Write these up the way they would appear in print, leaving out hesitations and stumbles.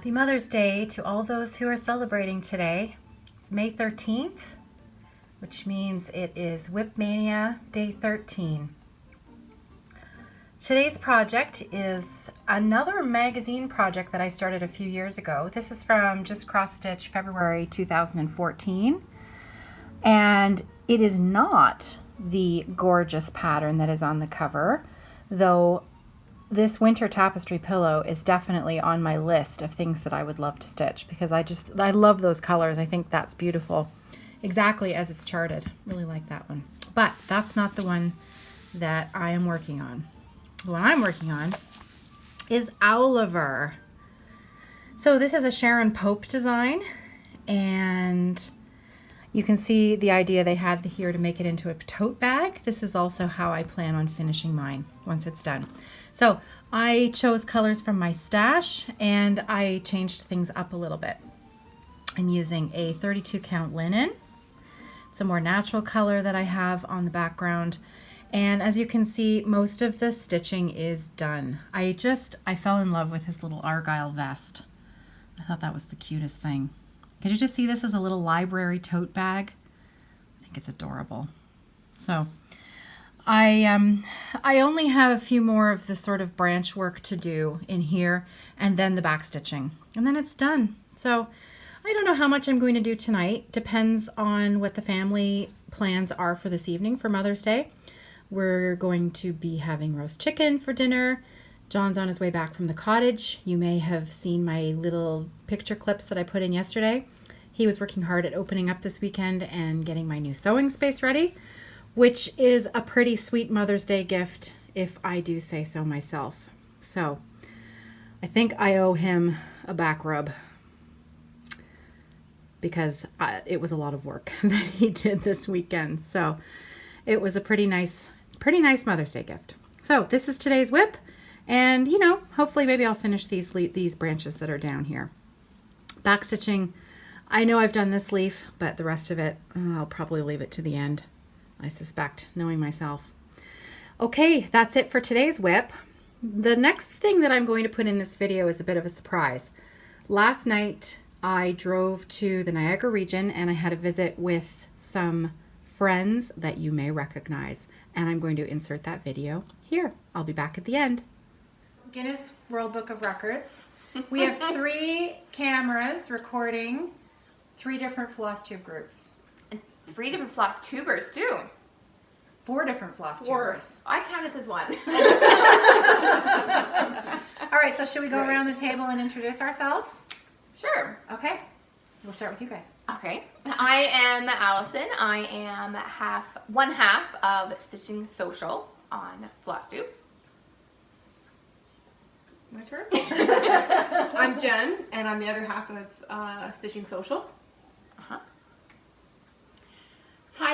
Happy Mother's Day to all those who are celebrating today. It's May 13th, which means it is WIP Maynia Day 13. Today's project is another magazine project that I started a few years ago. This is from Just Cross Stitch, February 2014. And it is not the gorgeous pattern that is on the cover, though this winter tapestry pillow is definitely on my list of things that I would love to stitch because I love those colors. I think that's beautiful. Exactly as it's charted. Really like that one. But that's not the one that I am working on. The one I'm working on is Owliver. So this is a Sharon Pope design, and you can see the idea they had here to make it into a tote bag. This is also how I plan on finishing mine once it's done. So I chose colors from my stash and I changed things up a little bit. I'm using a 32 count linen. It's a more natural color that I have on the background. And as you can see, most of the stitching is done. I fell in love with his little Argyle vest. I thought that was the cutest thing. Could you just see this as a little library tote bag? I think it's adorable. So I only have a few more of the sort of branch work to do in here and then the back stitching, and then it's done. So I don't know how much I'm going to do tonight. Depends on what the family plans are for this evening for Mother's Day. We're going to be having roast chicken for dinner. John's on his way back from the cottage. You may have seen my little picture clips that I put in yesterday. He was working hard at opening up this weekend and getting my new sewing space ready, which is a pretty sweet Mother's Day gift if I do say so myself. So I think I owe him a back rub because it was a lot of work that he did this weekend. So it was a pretty nice Mother's Day gift. So this is today's WIP. And, you know, hopefully maybe I'll finish these branches that are down here. Back stitching, I know I've done this leaf, but the rest of it, I'll probably leave it to the end, I suspect, knowing myself. Okay, that's it for today's WIP. The next thing that I'm going to put in this video is a bit of a surprise. Last night, I drove to the Niagara region and I had a visit with some friends that you may recognize, and I'm going to insert that video here. I'll be back at the end. Guinness World Book of Records. We have 3 cameras recording 3 different floss tube groups. And 3 different floss tubers too. 4 different floss tubers. I count this as 1. All right, so should we go around the table and introduce ourselves? Sure. Okay, we'll start with you guys. Okay, I am Allison. I am one half of Stitching Social on FlossTube. My turn. I'm Jen, and I'm the other half of Stitching Social. Hi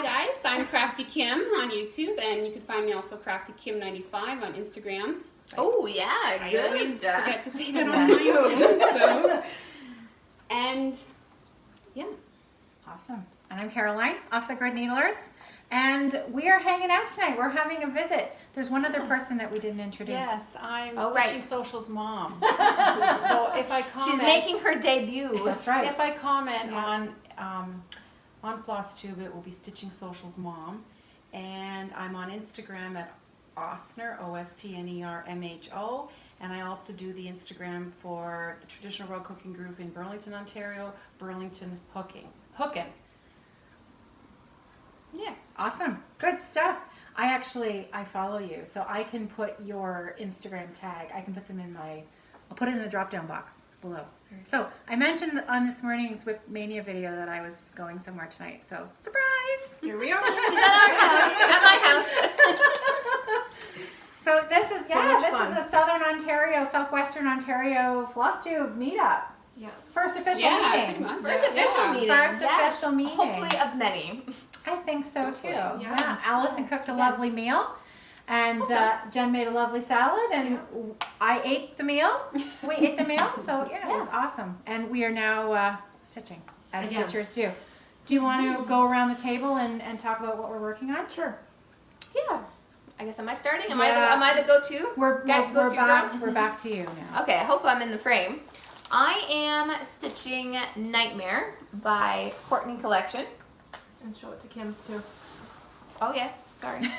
guys, I'm Krafty Kim on YouTube, and you can find me also Krafty Kim 95 on Instagram. Oh yeah, I good. always forget to say that on my own. So, and yeah. Awesome. And I'm Caroline, Off the Grid Needlearts, and we are hanging out tonight. We're having a visit. There's one other person that we didn't introduce. Yes, I'm Oh, Stitching right. Social's mom. So if I comment, She's making her debut. That's right. If I comment on FlossTube, it will be Stitching Social's mom, and I'm on Instagram at Ostner, OSTNERMHO, and I also do the Instagram for the Traditional Rug Cooking Group in Burlington, Ontario, Burlington Hooking. Yeah, awesome. Good stuff. I follow you, so I can put your Instagram tag. I can put them in I'll put it in the drop-down box below. So I mentioned on this morning's WIP Maynia video that I was going somewhere tonight, so surprise! Here we are. She's at our house, at my house. So this is, much this fun. is a Southern Ontario, Southwestern Ontario floss tube meetup. Yeah. First official Pretty meeting. much. First official meeting. First Yes. official meeting. Hopefully of many. I think so too. Yeah. Yeah. Allison cooked a lovely meal, and Jen made a lovely salad, and I ate the meal. We ate the meal, so yeah, it was awesome. And we are now stitching, as Again. stitchers do. Do you want to go around the table and talk about what we're working on? Sure. Yeah. I guess am I starting? Am Yeah. I the go-to? We're Go-to back. girl? We're back to you now. Okay, I hope I'm in the frame. I am stitching Nightmare by Courtney Collection. And show it to Kim's too. Oh yes, sorry. 1,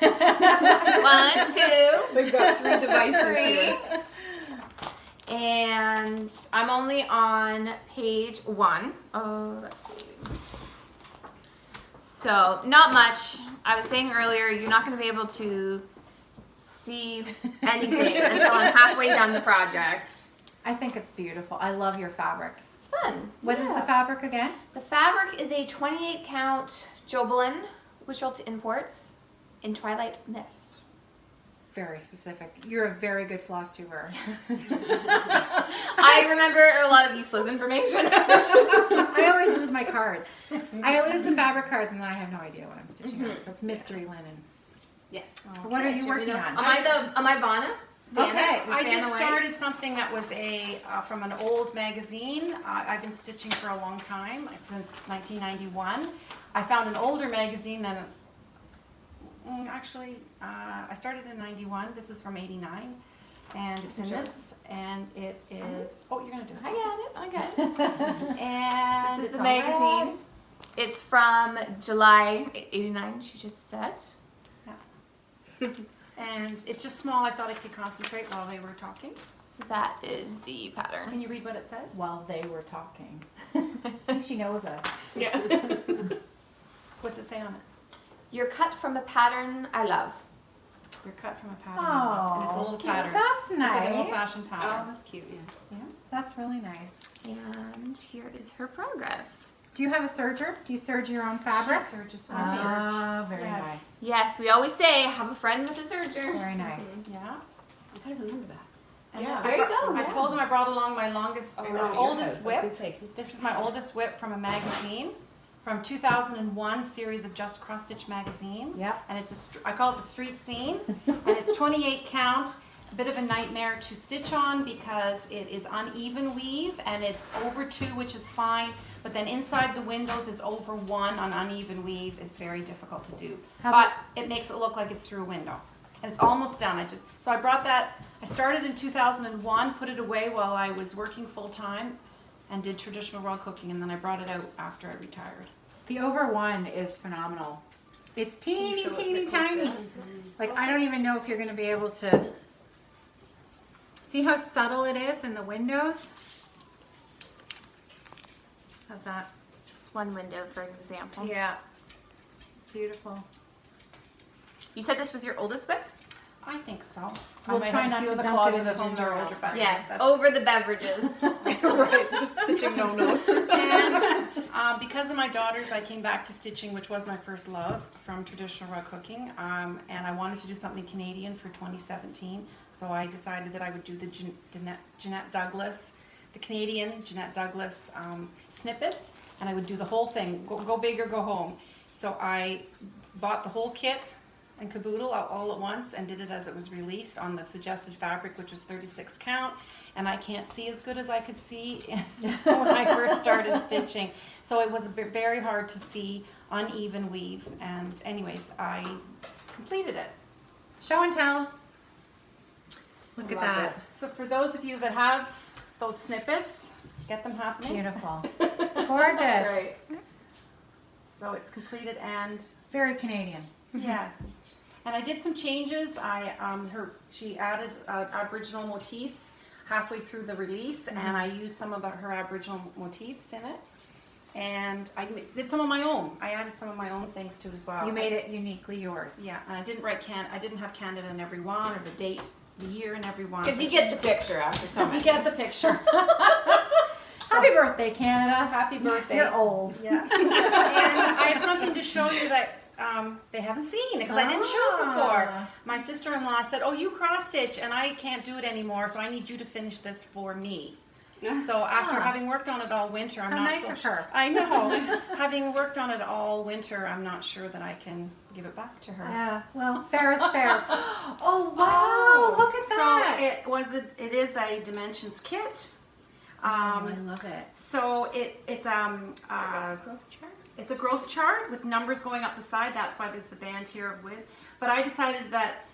2, We've got 3 devices here. 3. And I'm only on page 1. Oh, let's see. So, not much. I was saying earlier, you're not going to be able to see anything until I'm halfway done the project. I think it's beautiful. I love your fabric. It's fun. What is the fabric again? The fabric is a 28 count Jobelin Wisholt Imports in Twilight Mist. Very specific. You're a very good floss tuber. I remember a lot of useless information. I always lose my cards. I lose the fabric cards and then I have no idea what I'm stitching on. So it's mystery linen. Yes. What are you working on? Am I Vanna? Okay. I just started something that was from an old magazine. I've been stitching for a long time, since 1991. I found an older magazine than, actually, I started in 91. This is from 89. And it's in this, and it is, oh, you're going to do it. I got it. And This is it's the a magazine. red. It's from July 89, she just said. And it's just small. I thought I could concentrate while they were talking. So that is the pattern. Can you read what it says? While they were talking. I think she knows us. Yeah. What's it say on it? You're cut from a pattern I love. You're cut from a pattern. Oh, and it's a little pattern. That's nice. It's like an old-fashioned Oh, pattern. that's cute, yeah. Yeah, that's really nice. And here is her progress. Do you have a serger? Do you serge your own fabric? Yes, or just one Ah, very Yes. nice. Yes, we always say have a friend with a serger. Very nice. Yeah. I gotta remember that. And Yeah, then there you go, I yeah. told them I brought along my longest, oldest whip. Say, This is my oldest whip from a magazine, from 2001 series of Just Cross Stitch magazines. Yep. And it's I call it the street scene, and it's 28 count. A bit of a nightmare to stitch on because it is uneven weave and it's over 2, which is fine, but then inside the windows is over 1 on uneven weave. Is very difficult to do, but it makes it look like it's through a window. And it's almost done. So I brought that, I started in 2001, put it away while I was working full time and did traditional raw cooking, and then I brought it out after I retired. The over 1 is phenomenal. It's teeny, show it a teeny, bit closer? tiny. Like, I don't even know if you're going to be able to see how subtle it is in the windows. How's that? Just one window for an example. Yeah. It's beautiful. You said this was your oldest whip? I think so. We'll I might try have a not few to in the dunk it closet in the at home that ginger are ale. older, but Yes, that's- over the beverages. Right. Stitching no notes. And because of my daughters, I came back to stitching, which was my first love from traditional raw cooking. And I wanted to do something Canadian for 2017, so I decided that I would do the Jeanette Douglas, the Canadian Jeanette Douglas snippets, and I would do the whole thing, go big or go home. So I bought the whole kit and caboodle all at once and did it as it was released on the suggested fabric, which was 36 count, and I can't see as good as I could see when I first started stitching. So it was very hard to see uneven weave, and anyways, I completed it. Show and tell. Look at that. So for those of you that have those snippets, get them happening. Beautiful. Gorgeous. Right. So it's completed, and Very Canadian. yes. And I did some changes. She added Aboriginal motifs halfway through the release, and I used some of her Aboriginal motifs in it. And I did some of my own. I added some of my own things to it as well. You made it uniquely yours. Yeah, and I didn't have Canada in every one, or the date, the year in every one. Because you get the picture after so You many. get the picture. Happy birthday, Canada. Happy birthday. You're old. Yeah. And I have something to show you that they haven't seen, because I didn't show it before. My sister-in-law said, "Oh, you cross stitch, and I can't do it anymore, so I need you to finish this for me." So after having worked on it all winter, I'm How not nice so of sure. her. I know. Having worked on it all winter, I'm not sure that I can give it back to her. Yeah, well, fair is fair. Oh, wow, look at that. So it is a dimensions kit. I love it. So it's a growth chart with numbers going up the side. That's why there's the band here of width. But I decided that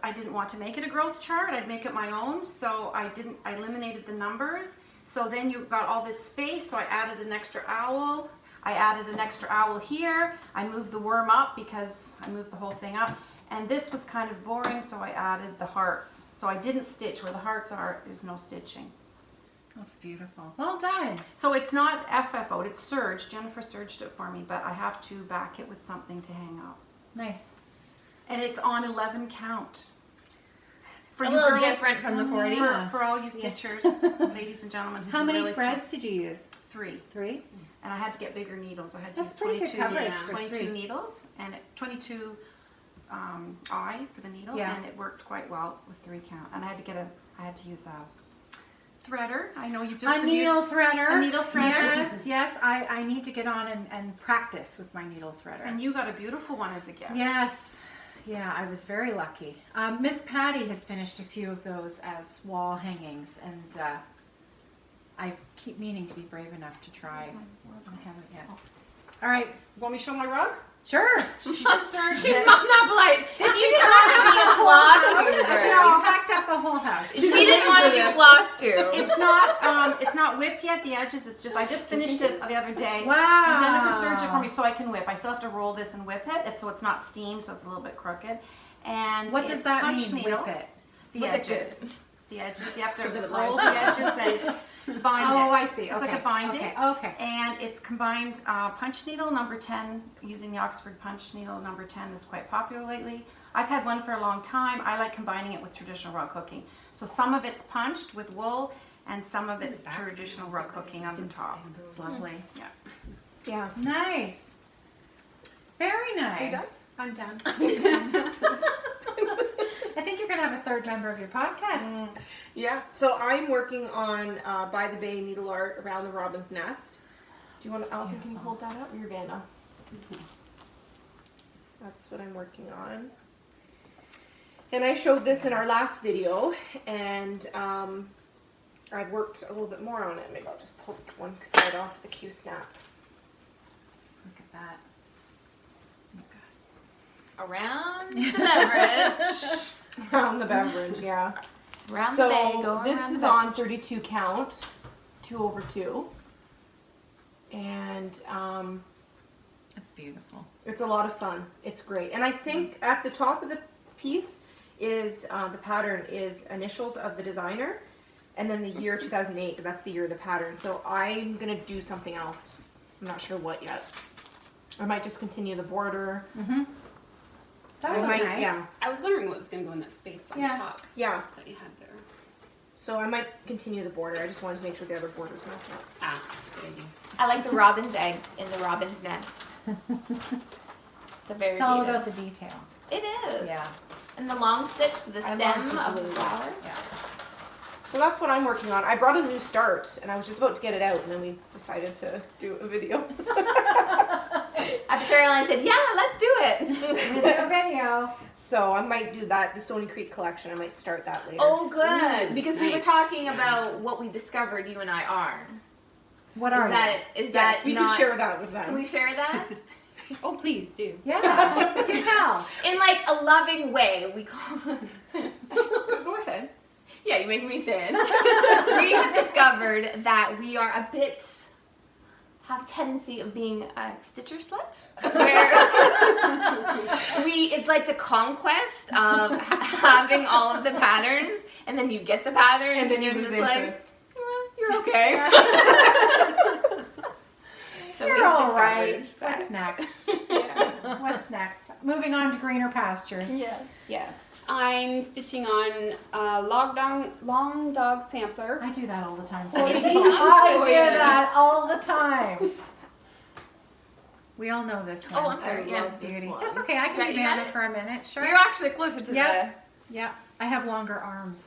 I didn't want to make it a growth chart. I'd make it my own, so I eliminated the numbers. So then you've got all this space, so I added an extra owl. I added an extra owl here. I moved the worm up because I moved the whole thing up. And this was kind of boring, so I added the hearts. So I didn't stitch. Where the hearts are, there's no stitching. That's beautiful. Well done. So it's not FFO'd, it's serged. Jennifer serged it for me, but I have to back it with something to hang up. Nice. And it's on 11 count. For A you little girls, different from the 40. for all you stitchers, ladies and gentlemen who How do many really threads did you use? 3. 3? And I had to get bigger needles. I had to That's use pretty good 22, coverage for 22 3. needles and 22 I for the needle, Yeah. and it worked quite well with 3 count. And I had to use a threader. I know you've just A needle threader. a needle threader. Yes, yes. I need to get on and practice with my needle threader. And you got a beautiful one as a gift. Yes. Yeah, I was very lucky. Miss Patty has finished a few of those as wall hangings, and I keep meaning to be brave enough to try. I haven't yet. All right. You want me to show my rug? Sure. She just served She's it. not polite. She didn't want to be a floss tuber. No, packed up the whole house. She didn't want to do floss tube. It's not whipped yet, the edges. It's just, I just finished it the other day. Wow. And Jennifer serged it for me so I can whip. I still have to roll this and whip it. So it's not steamed, so it's a little bit crooked. And What does it's that punch mean, needle. whip it? The Look at edges. this. The edges. You have to So that it roll lies. the edges and bind it. Oh, I see. It's Okay. like a binding. Okay. Okay. And it's combined punch needle number 10, using the Oxford punch needle number 10 is quite popular lately. I've had one for a long time. I like combining it with traditional rug hooking. So some of it's punched with wool and some of it's traditional rug hooking on the top. It's lovely. Yeah. Yeah. Nice. Very nice. Are you done? I'm done. I think you're going to have a third member of your podcast. Yeah. So I'm working on By the Bay needle art around the robin's nest. Do you want to, Allison, can you hold that up? Or you're Vanna? That's what I'm working on. And I showed this in our last video, and I've worked a little bit more on it. Maybe I'll just poke one side off the Q snap. Look at that. Around the beverage. Around the beverage, yeah. Around So the bay, go this around is the on beverage. 32 count, 2/2, and That's beautiful. it's a lot of fun. It's great, and I think at the top of the piece is the pattern is initials of the designer, and then the year 2008. That's the year of the pattern. So I'm gonna do something else. I'm not sure what yet. I might just continue the border. That I would might, be nice. yeah, I was wondering what was going to go in that space on Yeah. the top yeah. that you had there. So I might continue the border. I just wanted to make sure the other borders match up. Ah, good idea. I like the robin's eggs in the robin's nest. The very It's all beautiful. about the detail. It is. Yeah. And the long stitch for the I stem love of the flower. Yeah. So that's what I'm working on. I brought a new start, and I was just about to get it out, and then we decided to do a video. After Caroline said, "Yeah, let's do it." We do a video. So I might do that. The Stony Creek collection. I might start that later. Oh, good. Because we were nice. talking Yeah. about what we discovered. You and I are. What Is are that you? is yes, that we not? can share that with them. Can we share that? Oh, please do. Yeah. Do tell. In like a loving way. We call. Go ahead. Yeah, you make me say it. We have discovered that we are a bit have tendency of being a stitcher slut, where it's like the conquest of having all of the patterns, and then you get the patterns, And then you you're lose just like, interest. you're okay. So You're we've all discovered right. that. What's next? Yeah. What's next? Moving on to greener pastures. Yes. I'm stitching on a long dog sampler. I do that all the time too. It's a I tongue do twister. that all the time. We all know this one. Oh, I'm sorry. I Yes. love this Beauty. one. That's okay. I Yeah, can you be got Vanna it? for a minute. Sure. You're actually closer to Yeah. Yeah. I have longer arms.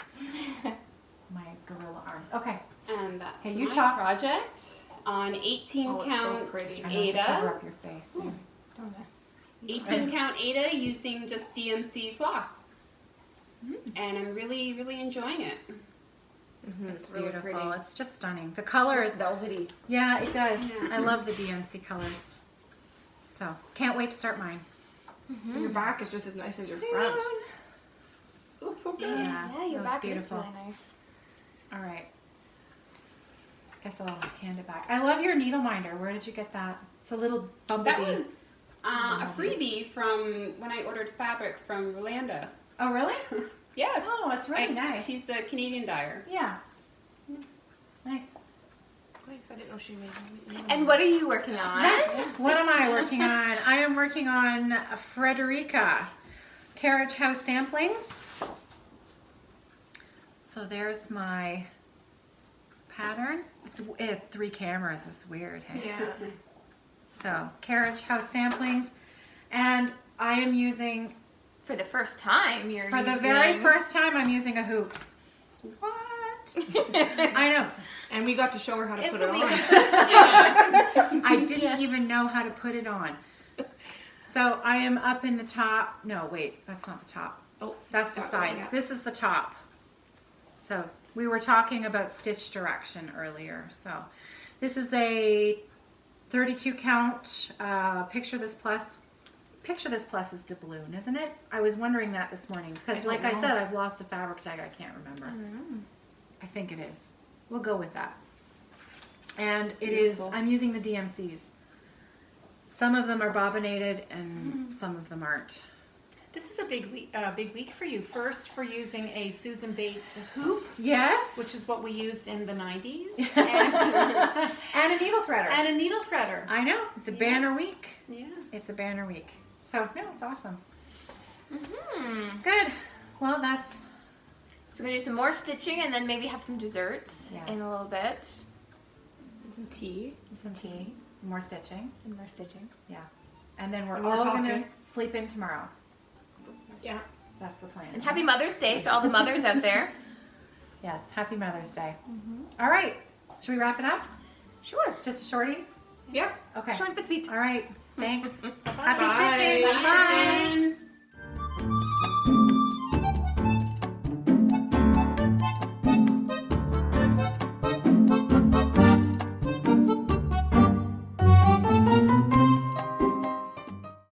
My gorilla arms. Okay. And that's Okay, you my talk. project on 18 Oh, it's so count pretty. I know to cover Ada. up your face. 18 count Ada using just DMC floss. And I'm really, really enjoying it. It's really beautiful. pretty. It's just stunning. The colors. It's velvety. Yeah, it does. Yeah. I love the DMC colors. So, can't wait to start mine. Your back is just as nice as your Soon. front. It looks so good. Yeah, Yeah, your that was back beautiful. is really nice. All right. Guess I'll hand it back. I love your needle minder. Where did you get that? It's a little bumblebee. That was a freebie from when I ordered fabric from Rolanda. Oh, really? Yes. Oh, it's really nice. She's the Canadian dyer. Yeah. Nice. Thanks, I didn't know she made And what are you working on? What am I working on? I am working on Frederica carriage house samplings. So there's my pattern. It's 3 cameras. It's weird. Hey? Yeah. So carriage house samplings, and I am using For the first time, you're for the using... very first time I'm using a hoop. What? I know. And we got to show her how to put it on. I didn't even know how to put it on. So I am up in the top. No, wait, that's not the top. Oh, that's the That side. one, yeah. This is the top. So we were talking about stitch direction earlier. So this is a 32 count Picture This Plus. Picture This Plus is doubloon, isn't it? I was wondering that this morning because, like I said, I've lost the fabric tag. I can't remember. I think it is. We'll go with that. And it is, I'm using the DMCs. Some of them are bobbinated and some of them aren't. This is a big week for you. First, for using a Susan Bates hoop, Yes. which is what we used in the 90s, And a needle threader. and a needle threader. I know. It's a banner week. Yeah. It's a banner week. So, no, it's awesome. Mm-hmm. Good. Well, that's... So we're going to do some more stitching and then maybe have some desserts Yes. in a little bit. And some tea. some tea. More stitching. And more stitching. Yeah. And then we're And we're all going to talking. sleep in tomorrow. Yeah. That's the plan. And happy Mother's Day to all the mothers out there. Yes. Happy Mother's Day. All right. Should we wrap it up? Sure. Just a shorty? Yeah. Okay. Short but sweet. All right. Thanks. Bye. Happy stitching. Happy stitching.